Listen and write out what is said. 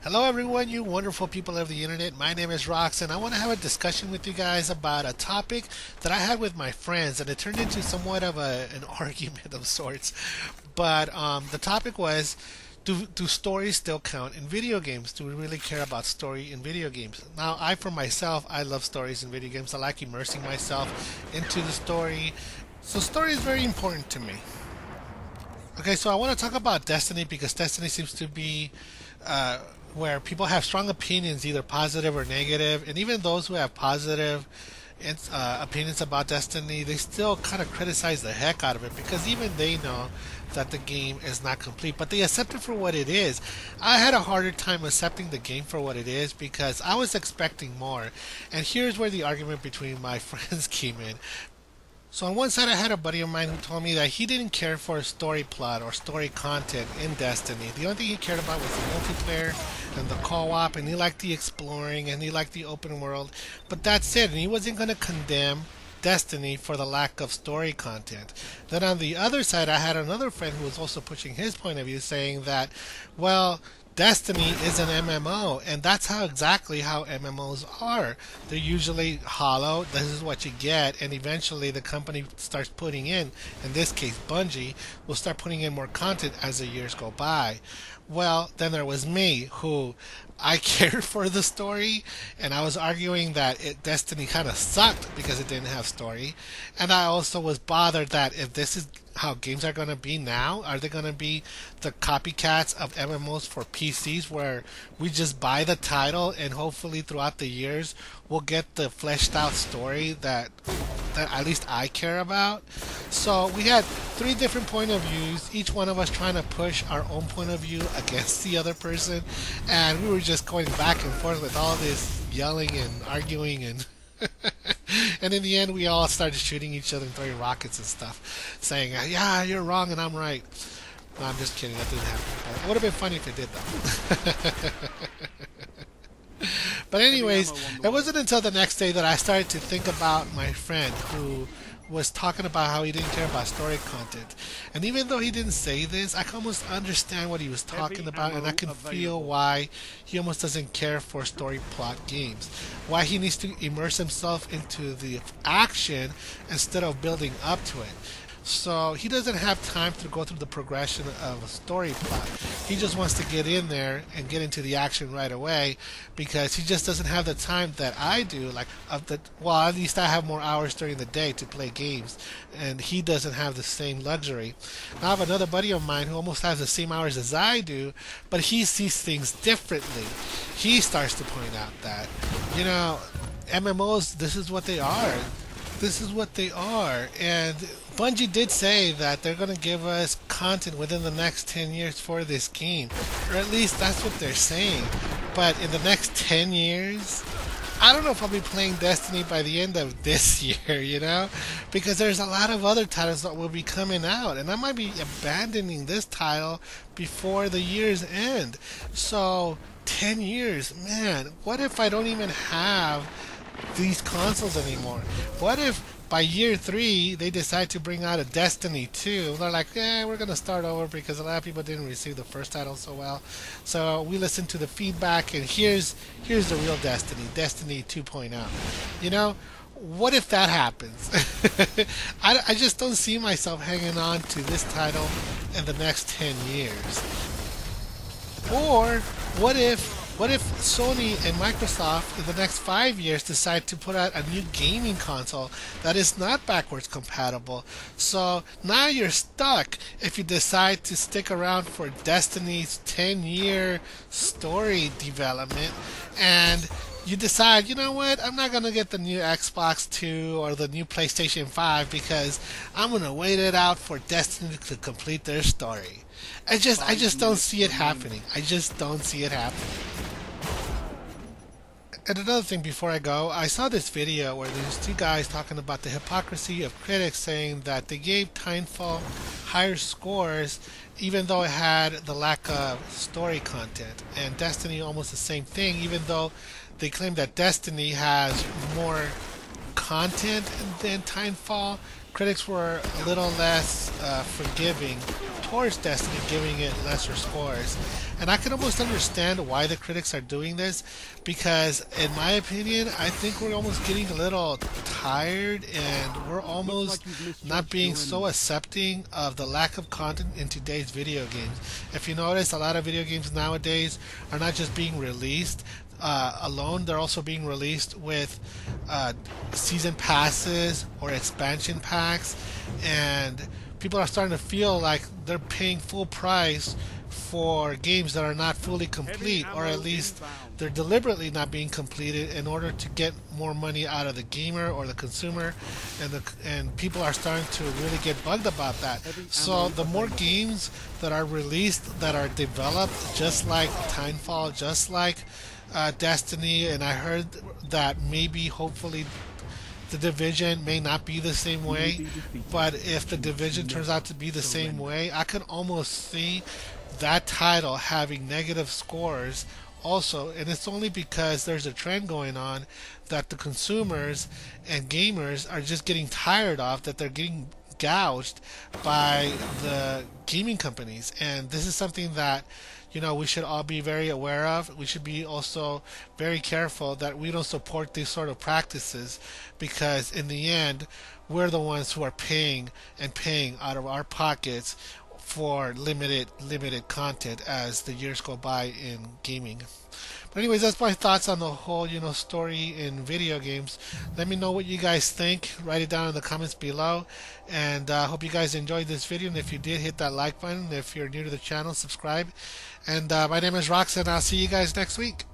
Hello everyone, you wonderful people of the internet. My name is Rox and I want to have a discussion with you guys about a topic that I had with my friends and it turned into somewhat of an argument of sorts. But the topic was, do stories still count in video games? Do we really care about story in video games? Now, for myself, I love stories in video games. I like immersing myself into the story. So story is very important to me. Okay, so I want to talk about Destiny because Destiny seems to be uh, where people have strong opinions, either positive or negative, and even those who have positive opinions about Destiny, they still kind of criticize the heck out of it because even they know that the game is not complete, but they accept it for what it is. I had a harder time accepting the game for what it is because I was expecting more, and here's where the argument between my friends came in. So on one side, I had a buddy of mine who told me that he didn't care for story plot or story content in Destiny. The only thing he cared about was the multiplayer and the co-op, and he liked the exploring and he liked the open world. But that's it, and he wasn't going to condemn Destiny for the lack of story content. Then on the other side, I had another friend who was also pushing his point of view, saying that, well, Destiny is an MMO, and that's exactly how MMOs are. They're usually hollow. This is what you get, and eventually the company starts putting in this case, Bungie, will start putting in more content as the years go by. Well, then there was me, who I cared for the story, and I was arguing that Destiny kind of sucked because it didn't have story, and I also was bothered that if this is how games are going to be now, are they going to be the copycats of MMOs for PCs where we just buy the title and hopefully throughout the years we'll get the fleshed out story that at least I care about. So we had three different point of views, each one of us trying to push our own point of view against the other person, and we were just going back and forth with all this yelling and arguing and and in the end we all started shooting each other and throwing rockets and stuff, saying, yeah, you're wrong and I'm right. No, I'm just kidding, that didn't happen. But it would have been funny if it did though. But anyways, it wasn't until the next day that I started to think about my friend who was talking about how he didn't care about story content. And even though he didn't say this, I can almost understand what he was talking about, and I can feel why he almost doesn't care for story plot games. Why he needs to immerse himself into the action instead of building up to it. So he doesn't have time to go through the progression of a story plot. He just wants to get in there and get into the action right away because he just doesn't have the time that I do. Well, at least I have more hours during the day to play games, and he doesn't have the same luxury. Now I have another buddy of mine who almost has the same hours as I do, but he sees things differently. He starts to point out that, MMOs, this is what they are. This is what they are. And Bungie did say that they're going to give us content within the next 10 years for this game. Or at least that's what they're saying. But in the next 10 years, I don't know if I'll be playing Destiny by the end of this year, because there's a lot of other titles that will be coming out, and I might be abandoning this title before the year's end. So, 10 years, man, what if I don't even have these consoles anymore? What if by year 3 they decide to bring out a Destiny 2? They're like, yeah, we're gonna start over because a lot of people didn't receive the first title so well. So we listened to the feedback, and here's the real Destiny 2.0. What if that happens? I just don't see myself hanging on to this title in the next 10 years. Or what if Sony and Microsoft in the next 5 years decide to put out a new gaming console that is not backwards compatible? So now you're stuck if you decide to stick around for Destiny's 10-year story development, and you decide, you know what, I'm not going to get the new Xbox 2 or the new PlayStation 5 because I'm going to wait it out for Destiny to complete their story. I just don't see it happening. I just don't see it happening. And another thing before I go, I saw this video where there's two guys talking about the hypocrisy of critics saying that they gave Titanfall higher scores even though it had the lack of story content. And Destiny almost the same thing, even though they claim that Destiny has more content than Titanfall. Critics were a little less forgiving towards Destiny, giving it lesser scores. And I can almost understand why the critics are doing this, because in my opinion, I think we're almost getting a little tired, and we're almost not being so accepting of the lack of content in today's video games. If you notice, a lot of video games nowadays are not just being released alone, they're also being released with season passes or expansion packs, and people are starting to feel like they're paying full price for games that are not fully complete, or at least they're deliberately not being completed in order to get more money out of the gamer or the consumer, and people are starting to really get bugged about that. So the more games that are released that are developed just like Timefall, just like Destiny, and I heard that maybe hopefully the Division may not be the same way, but if the Division turns out to be the same way, I could almost see that title having negative scores also, and it's only because there's a trend going on that the consumers and gamers are just getting tired of, that they're getting gouged by the gaming companies. And this is something that, you know, we should all be very aware of. We should be also very careful that we don't support these sort of practices, because in the end, we're the ones who are paying and paying out of our pockets for limited content as the years go by in gaming. But anyways, that's my thoughts on the whole, you know, story in video games. Let me know what you guys think. Write it down in the comments below. And I hope you guys enjoyed this video. And if you did, hit that like button. If you're new to the channel, subscribe. And my name is Rox, and I'll see you guys next week.